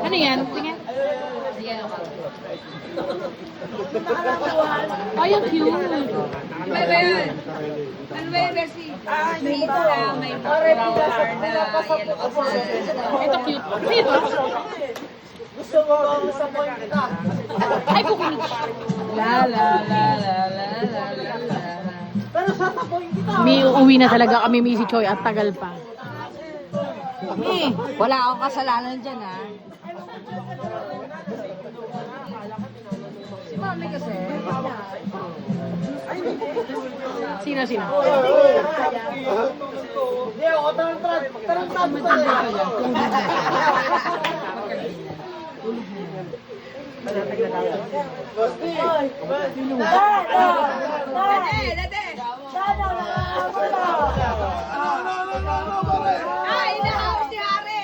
Ano yan? Tingin. Ay, ang cute. Ano ba yun? Ano ba yun, Bessie? Dito lang, may flower na yellow kasi. Ito cute. Dito. Gusto mo sa point ka? Ay, kukunig. La la la la la la la la. Pero sa point kita. Uuwi na talaga kami, Missy Choi, at tagal pa. Wala akong kasalanan dyan, ha? Si Mami kasi. Sino? Hindi, ako tarantado tayo. Ay, inahaw si Hari!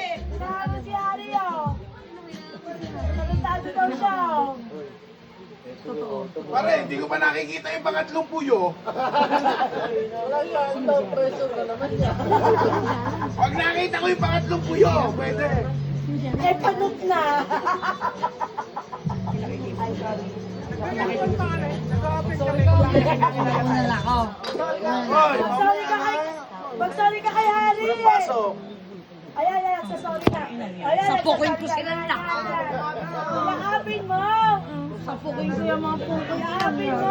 Pare, hindi ko pa nakikita yung pangatlong puyo. Wala yan, pressure na naman yan. Pag nakita ko yung pangatlong puyo, pwede. Eh, panot na. Hoy, Magsali ka kay Hari. pasok. Ay, sorry ka. Sapukin ko sila na. Yakapin mo. Sapukin ko yung mga puto. Yakapin mo.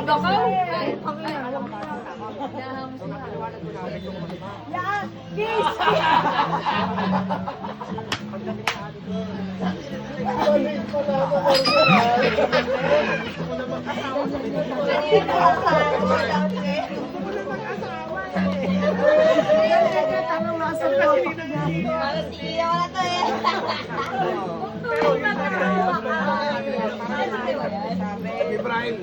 Bakaw? Yan. Kiss. Ibrahim.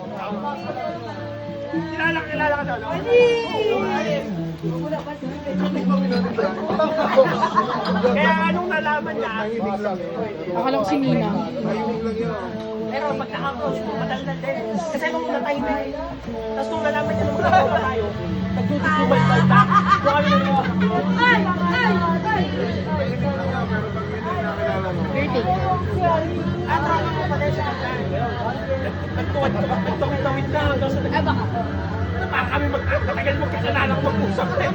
Kilala ka daw, no? Kaya anong nalaman niya? Akala ko si Nina. Pero pag nakapost mo, madaldal din. Kasi nung natay na eh. Tapos nung nalaman niya nung nakakita tayo, nagtutubay tayo. Kung kami na niya. Ano ako pa din siya nagtuwid na hanggang sa para kami magtatagal magkasalanan mag-usap eh.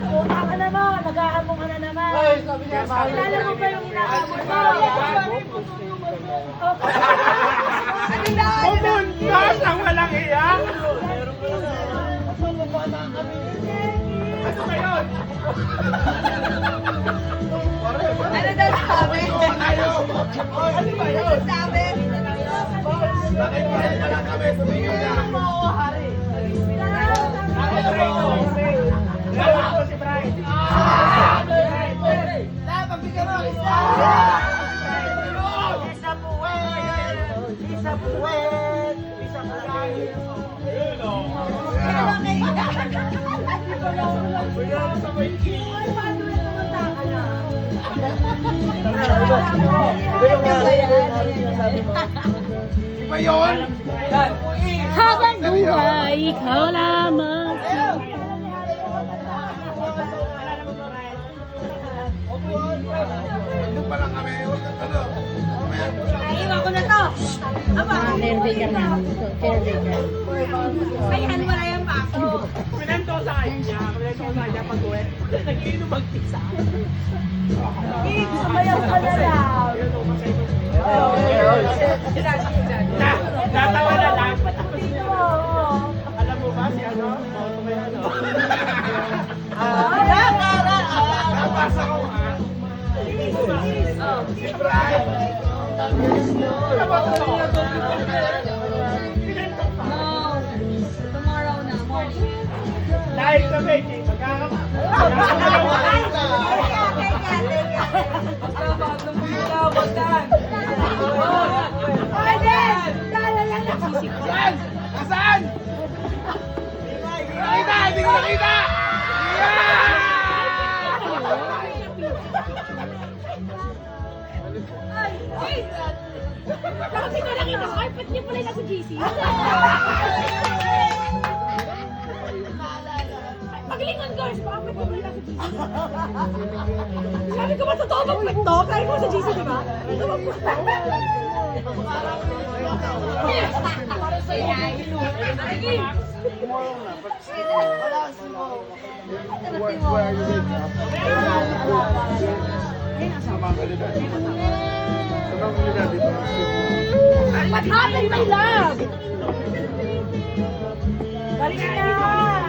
Puta ka naman, nag-aamong ka na naman. Ay, sabi niya, kilala mo ba yung inaamong mo? Pumuntas ang walang iyak! Ano ba yun? Ano daw sabi? Ano ba yun? Sabi? Bakit wala kami? Tumingin na! Si Brian. Isa buwet! Isa buwet! Isa buwet! Iba yun? Habang buhay, ikaw lamang. Ano pa lang kami? Ano? Naiwan ko na to. Aba, Caretaker na. Caretaker. ay, ano wala yung bako? Pinento sa kanya pag-uwi. Nag-iinom mag-pizza. Sumayaw ka na lang. Natawa na lang. Alam mo ba si ano? Napasa ko ha? Si Brian! Ano ba ito? No. Tomorrow na, morning. Dahil sa Beijing, Saan? Nasaan? Nakita! Hindi ko nakita! Kasi ko nakita sa carpet niya pala nasa GC. guys, baka may pabila sa GC. Sabi ko ba totoo mag-quit to? Sabi ko sa GC, di ba? Ito mag-quit. Where are you going? Sama ka ni Daddy. Sama ka ni Daddy. What happened, my love? Balik na!